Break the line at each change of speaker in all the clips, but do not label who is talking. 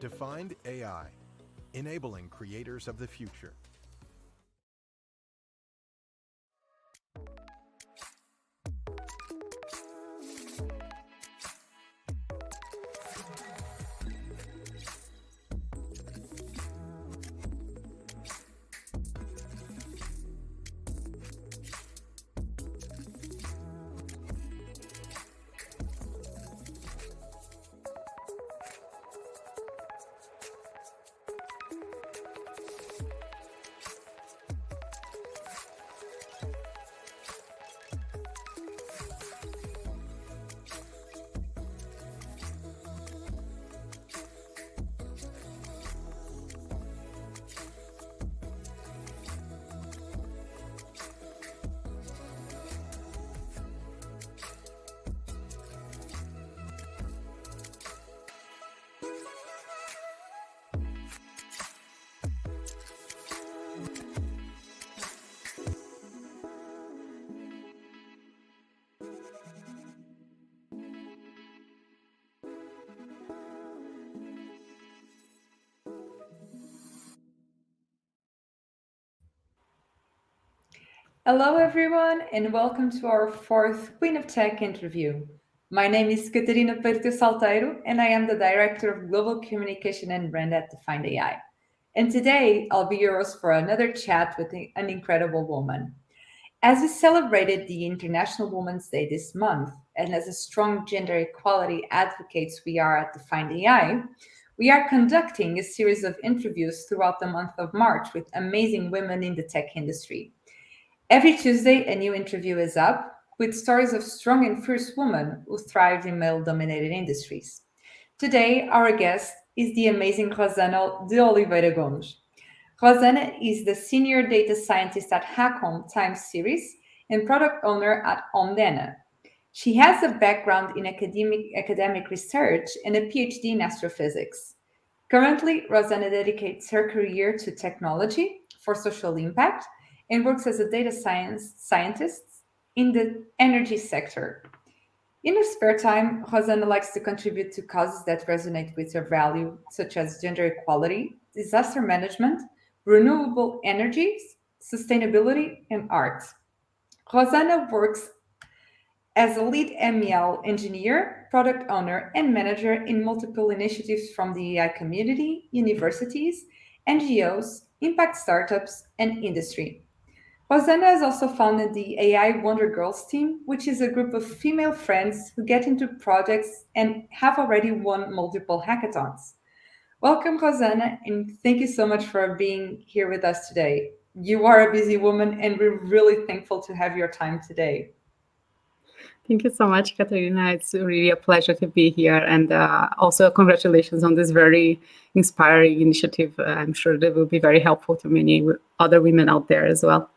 Defined.AI, enabling creators of the future.
Hello, everyone, and welcome to our fourth Queen of Tech interview. My name is Catarina Perto Salteiro, and I am the Director of Global Communication and Brand at Defined.AI. And today, I'll be yours for another chat with an incredible woman. As we celebrated the International Women's Day this month, and as a strong gender equality advocates we are at Defined.AI, we are conducting a series of interviews throughout the month of March with amazing women in the tech industry. Every Tuesday, a new interview is up with stories of strong and fierce women who thrived in male dominated industries. Today, our guest is the amazing Rosana de Oliveira Gomes. Rosana is the senior data scientist at Hakom Time Series and product owner at Omdena. She has a background in academic research and a PhD in astrophysics. Currently, Rosana dedicates her career to technology for social impact and works as a data scientist in the energy sector. In her spare time, Rosana likes to contribute to causes that resonate with her value, such as gender equality, disaster management, renewable energies, sustainability, and art. Rosana works as a lead MEL engineer, product owner, and manager in multiple initiatives from the AI community, universities, NGOs, impact startups, and industry. Rosana has also founded the AI Wonder Girls team, which is a group of female friends who get into projects and have already won multiple hackathons. Welcome, Rosana, and thank you so much for being here with us today. You are a busy woman, and we're really thankful to have your time today.
Thank you so much, Katarina. It's really a pleasure to be here. And also congratulations on this very inspiring initiative. I'm sure that will be very helpful to many other women out there as well.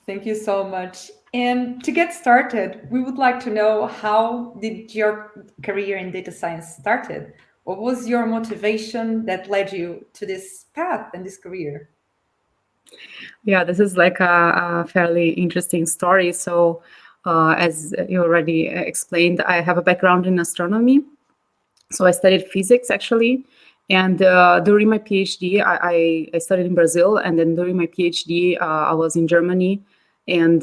Thank you so much. And to get started, we would like to know, how did your career in data science started? What was your motivation that led you to this path and this career?
Yeah, this is like a fairly interesting story. So as you already explained, I have a background in astronomy. So I studied physics, actually. And during my PhD, I studied in Brazil. And then during my PhD, I was in Germany. And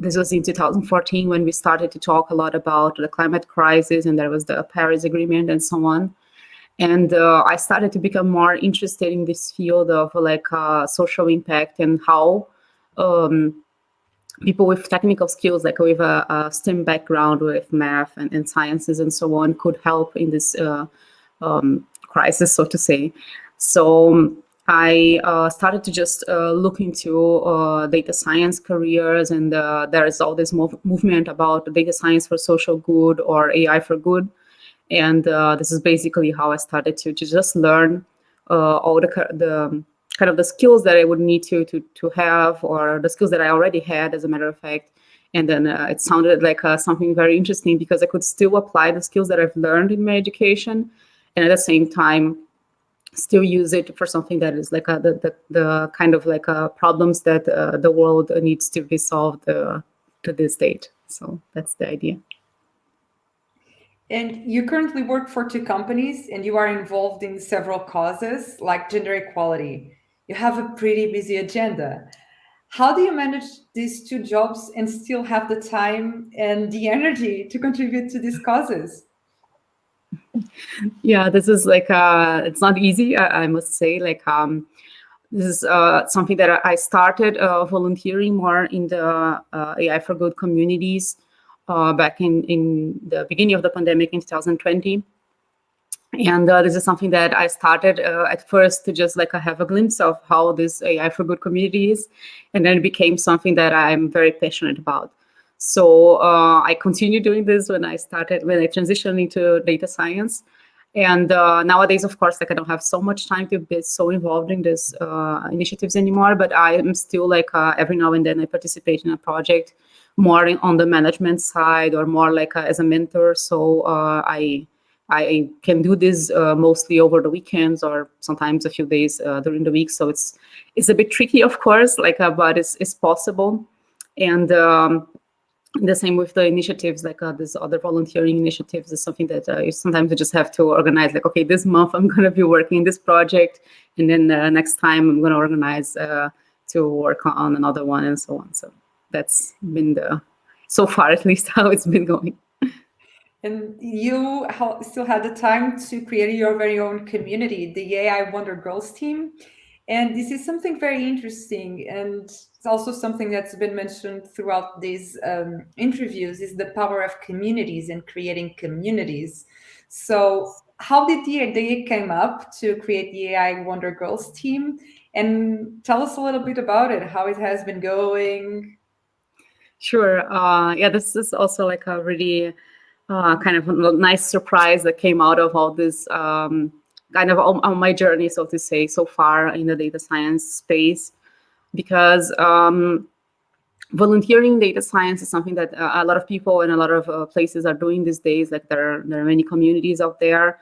this was in 2014 when we started to talk a lot about the climate crisis, and there was the Paris Agreement and so on. And I started to become more interested in this field of social impact and how people with technical skills, like with a STEM background, with math and sciences and so on, could help in this crisis, so to say. So I started to just look into data science careers, and there is all this movement about data science for social good or AI for good. And this is basically how I started to just learn all the kind of the skills that I would need to have, or the skills that I already had, as a matter of fact. And then it sounded like something very interesting, because I could still apply the skills that I've learned in my education, and at the same time still use it for something that is like the kind of like problems that the world needs to be solved to this date. So that's the idea.
And you currently work for two companies and you are involved in several causes like gender equality. You have a pretty busy agenda. How do you manage these two jobs and still have the time and the energy to contribute to these causes?
Yeah, this is like it's not easy, I must say. Like this is something that I started volunteering more in the AI for Good communities back in the beginning of the pandemic in 2020. And this is something that I started at first to just like have a glimpse of how this AI for Good community is, and then it became something that I'm very passionate about. So I continued doing this when I transitioned into data science. And nowadays, of course, like I don't have so much time to be so involved in these initiatives anymore, but I am still like every now and then I participate in a project more on the management side or more like as a mentor. So I can do this mostly over the weekends or sometimes a few days during the week. So it's a bit tricky, of course, like but it's possible. And the same with the initiatives, like this other volunteering initiatives is something that sometimes you just have to organize. Like, okay, this month I'm going to be working in this project, and then next time I'm going to organize to work on another one, and so on. So that's been so far at least how it's been going.
And you still had the time to create your very own community, the AI Wonder Girls team. And this is something very interesting. And it's also something that's been mentioned throughout these interviews is the power of communities and creating communities. So how did the idea came up to create the AI Wonder Girls team? And tell us a little bit about it, how it has been going.
Sure. Yeah, this is also like a really kind of a nice surprise that came out of all this kind of on my journey, so to say, so far in the data science space, because volunteering data science is something that a lot of people and a lot of places are doing these days. Like there are many communities out there,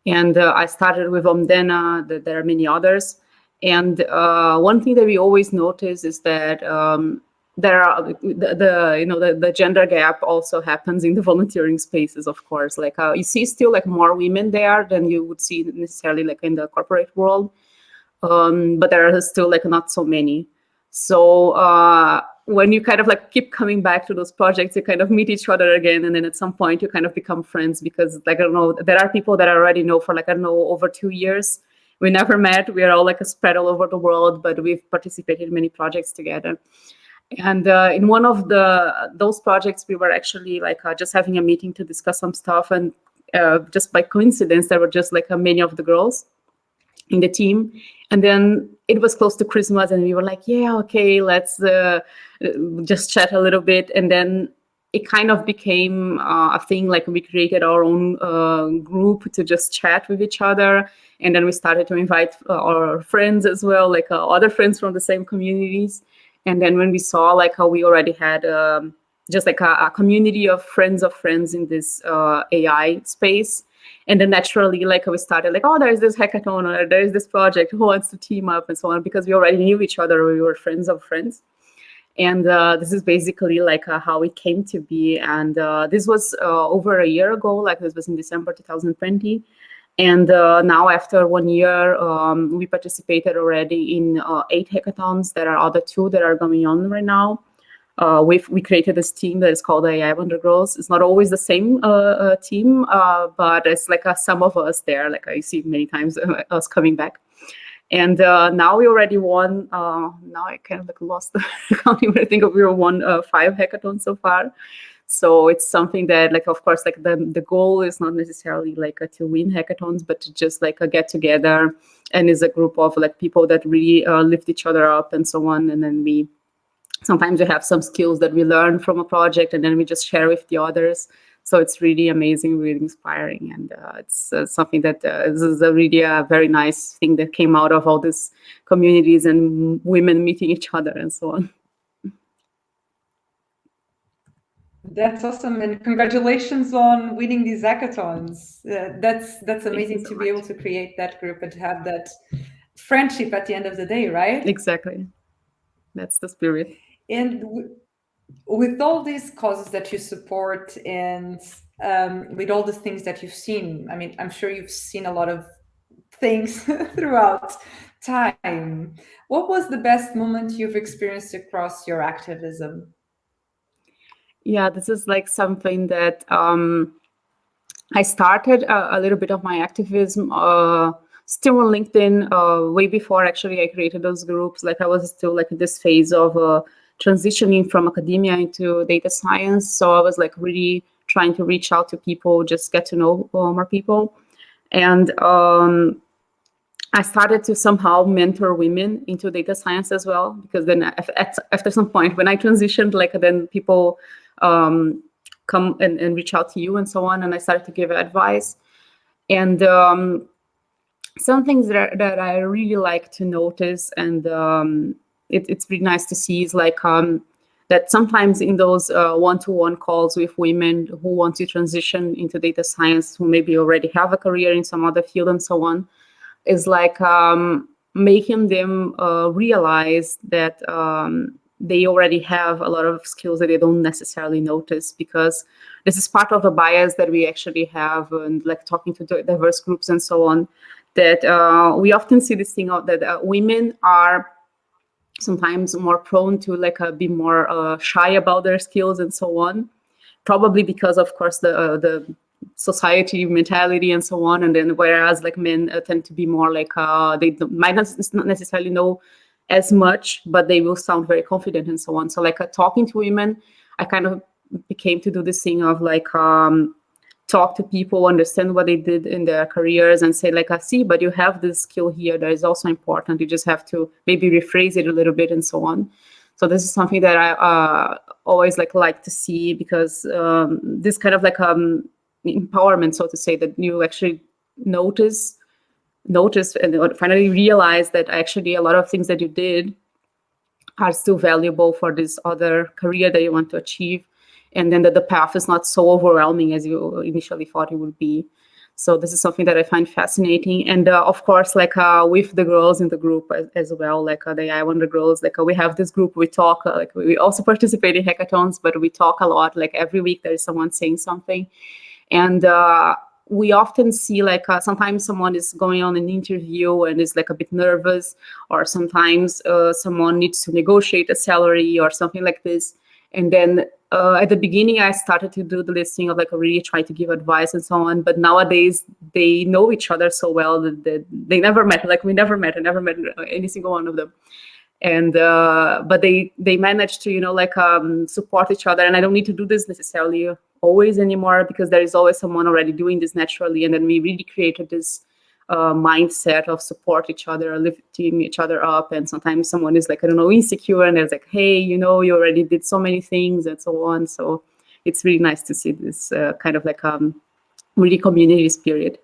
and I started with Omdena. There are many others, and one thing that we always notice is that there are the gender gap also happens in the volunteering spaces, of course. Like you see still like more women there than you would see necessarily like in the corporate world, but there are still like not so many. So when you kind of like keep coming back to those projects, you kind of meet each other again, and then at some point you kind of become friends, because like I don't know, there are people that I already know for like I don't know over 2 years. We never met. We are all like spread all over the world, but we've participated in many projects together. And in one of those projects, we were actually like just having a meeting to discuss some stuff, and just by coincidence, there were just like many of the girls in the team. And then it was close to Christmas, and we were like, yeah, okay, let's just chat a little bit. And then it kind of became a thing. Like we created our own group to just chat with each other. And then we started to invite our friends as well, like other friends from the same communities. And then when we saw like how we already had just like a community of friends in this AI space, and then naturally, like we started like, oh, there's this hackathon or there's this project, who wants to team up and so on, because we already knew each other. We were friends of friends. And this is basically like how it came to be. And this was over a year ago, like this was in December 2020. And now after 1 year, we participated already in 8 hackathons. There are other 2 that are going on right now. We created this team that is called AI Wonder Girls. It's not always the same team, but it's like some of us there. Like I see many times us coming back. And now we already won. Now I kind of like lost the counting, but I think we won 5 hackathons so far. So it's something that, like, of course, like the goal is not necessarily like to win hackathons, but to just like get together, and is a group of like people that really lift each other up and so on. And then sometimes we have some skills that we learn from a project, and then we just share with the others. So it's really amazing, really inspiring, and it's something that is a really very nice thing that came out of all these communities and women meeting each other and so on.
That's awesome, and congratulations on winning these hackathons. That's amazing to be able to create that group and to have that friendship at the end of the day, right?
Exactly, that's the spirit.
And With all these causes that you support and with all the things that you've seen, I mean, I'm sure you've seen a lot of things throughout time. What was the best moment you've experienced across your activism?
Yeah, this is like something that I started a little bit of my activism still on LinkedIn way before actually I created those groups. Like I was still like in this phase of transitioning from academia into data science. So I was like really trying to reach out to people, just get to know more people. And I started to somehow mentor women into data science as well, because then after some point when I transitioned, like then people come and reach out to you and so on. And I started to give advice. And some things that I really like to notice, and it's really nice to see, is like that sometimes in those one-to-one calls with women who want to transition into data science, who maybe already have a career in some other field and so on, is like making them realize that they already have a lot of skills that they don't necessarily notice, because this is part of the bias that we actually have, and like talking to diverse groups and so on, that we often see this thing of that women are sometimes more prone to like be more shy about their skills and so on, probably because of course the society mentality and so on. And then whereas like men tend to be more like they might not necessarily know as much, but they will sound very confident and so on. So like talking to women, I kind of became to do this thing of like talk to people, understand what they did in their careers, and say like, I see, but you have this skill here that is also important. You just have to maybe rephrase it a little bit and so on. So this is something that I always like to see, because this kind of like empowerment, so to say, that you actually notice and finally realize that actually a lot of things that you did are still valuable for this other career that you want to achieve, and then that the path is not so overwhelming as you initially thought it would be. So this is something that I find fascinating. And of course, like with the girls in the group as well, like the AI Wonder Girls, like we have this group, we talk, like we also participate in hackathons, but we talk a lot. Like every week there is someone saying something. And we often see like sometimes someone is going on an interview and is like a bit nervous, or sometimes someone needs to negotiate a salary or something like this. And then at the beginning, I started to do the listing of like really try to give advice and so on. But nowadays, they know each other so well that they never met. Like we never met. I never met any single one of them. And but they managed to like support each other. And I don't need to do this necessarily always anymore, because there is always someone already doing this naturally. And then we really created this mindset of support each other, lifting each other up. And sometimes someone is like, I don't know, insecure, and it's like, hey, you already did so many things and so on. So it's really nice to see this kind of like really community spirit.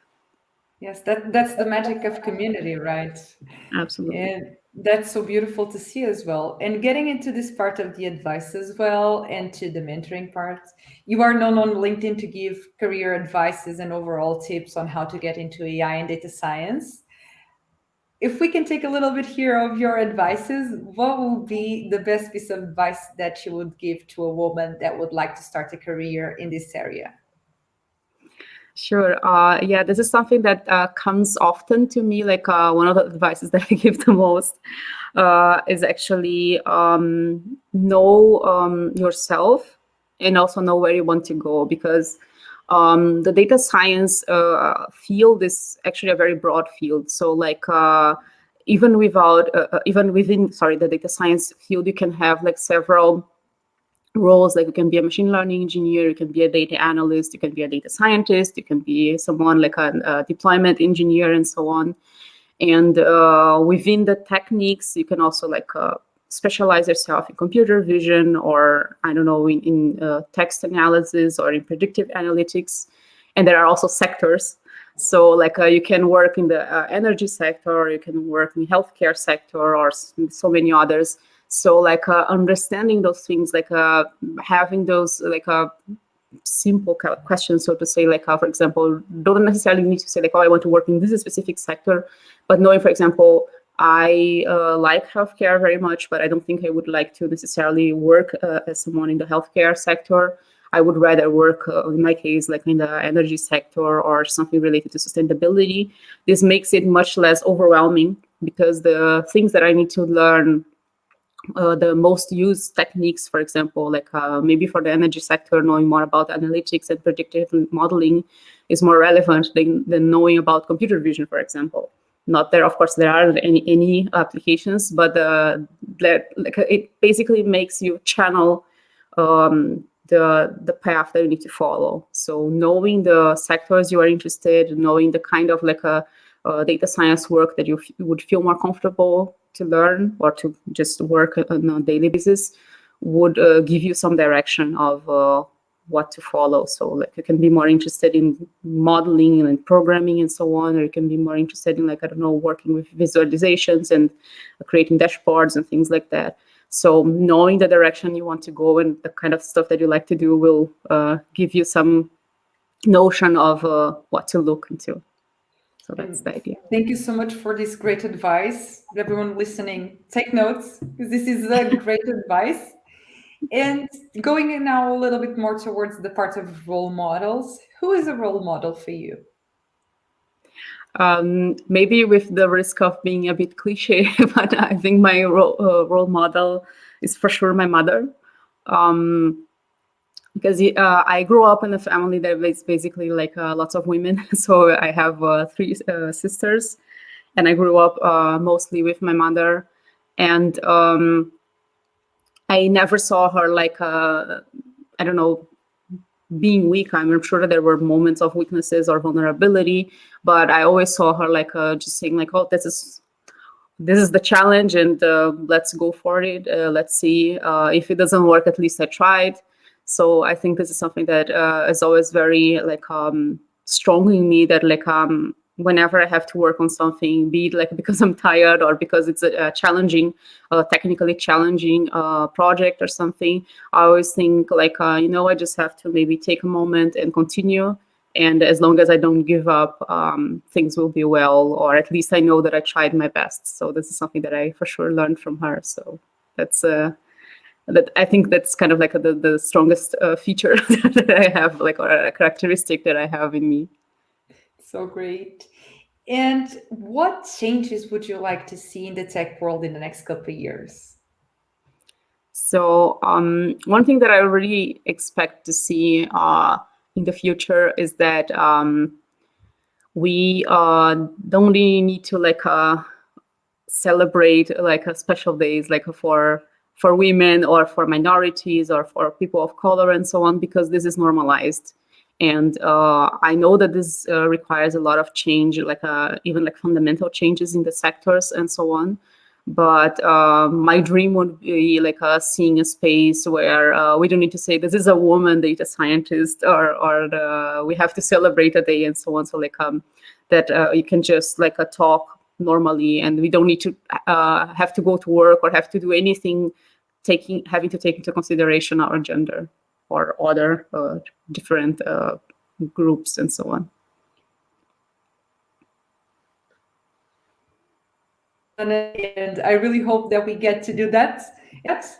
Yes, that's the magic of community, right?
Absolutely.
And that's so beautiful to see as well. And getting into this part of the advice as well, and to the mentoring part, you are known on LinkedIn to give career advices and overall tips on how to get into AI and data science. If we can take a little bit here of your advices, what would be the best piece of advice that you would give to a woman that would like to start a career in this area?
Sure. Yeah, this is something that comes often to me. Like one of the advices that I give the most is actually know yourself, and also know where you want to go, because the data science field is actually a very broad field. So like even within the data science field, you can have like several roles. Like you can be a machine learning engineer, you can be a data analyst, you can be a data scientist, you can be someone like a deployment engineer, and so on. And within the techniques, you can also like specialize yourself in computer vision, or I don't know, in text analysis, or in predictive analytics. And there are also sectors. So like you can work in the energy sector, or you can work in healthcare sector, or so many others. So like understanding those things, like having those like simple questions, so to say, like for example, don't necessarily need to say like, oh, I want to work in this specific sector, but knowing, for example, I like healthcare very much, but I don't think I would like to necessarily work as someone in the healthcare sector. I would rather work, in my case, like in the energy sector or something related to sustainability. This makes it much less overwhelming because the things that I need to learn, the most used techniques, for example, like maybe for the energy sector, knowing more about analytics and predictive modeling is more relevant than knowing about computer vision, for example. Not there, of course, there aren't any applications, but it basically makes you channel the path that you need to follow. So knowing the sectors you are interested in, knowing the kind of like a data science work that you would feel more comfortable to learn or to just work on a daily basis would give you some direction of what to follow. So like you can be more interested in modeling and programming and so on, or you can be more interested in, like, I don't know, working with visualizations and creating dashboards and things like that. So knowing the direction you want to go and the kind of stuff that you like to do will give you some notion of what to look into. So that's the idea.
Thank you so much for this great advice. Everyone listening, take notes, because this is a great advice. And going now a little bit more towards the part of role models, who is a role model for you?
Maybe with the risk of being a bit cliche, but I think my role model is for sure my mother. Because I grew up in a family that was basically like lots of women. So I have three sisters, and I grew up mostly with my mother. And I never saw her like, I don't know, being weak. I'm sure that there were moments of weaknesses or vulnerability, but I always saw her like just saying like, oh, this is the challenge, and let's go for it. Let's see if it doesn't work, at least I tried. So I think this is something that is always very like strong in me, that like whenever I have to work on something, be it like because I'm tired or because it's a challenging, technically challenging project or something, I always think like, I just have to maybe take a moment and continue. And as long as I don't give up, things will be well, or at least I know that I tried my best. So this is something that I for sure learned from her. So that's that I think that's kind of like the strongest feature that I have, like, or a characteristic that I have in me.
So great. And what changes would you like to see in the tech world in the next couple of years?
So one thing that I really expect to see in the future is that we don't really need to like celebrate like a special days like for women or for minorities or for people of color and so on, because this is normalized. And I know that this requires a lot of change, like even like fundamental changes in the sectors and so on. But my dream would be like seeing a space where we don't need to say this is a woman data scientist, or we have to celebrate a day and so on. So like that you can just like talk normally, and we don't need to have to go to work or have to do anything having to take into consideration our gender or other different groups and so on.
And I really hope that we get to do that. Yes.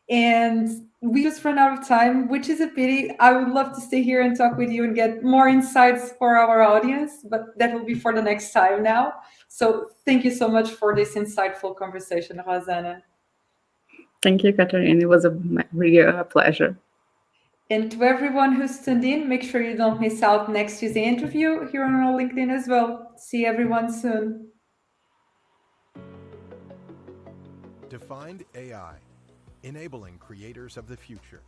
And we just run out of time, which is a pity. I would love to stay here and talk with you and get more insights for our audience, but that will be for the next time now. So thank you so much for this insightful conversation, Rosana.
Thank you, Catherine. It was really a pleasure.
And to everyone who's tuned in, make sure you don't miss out next Tuesday interview here on our LinkedIn as well. See everyone soon.
Defined AI, enabling creators of the future.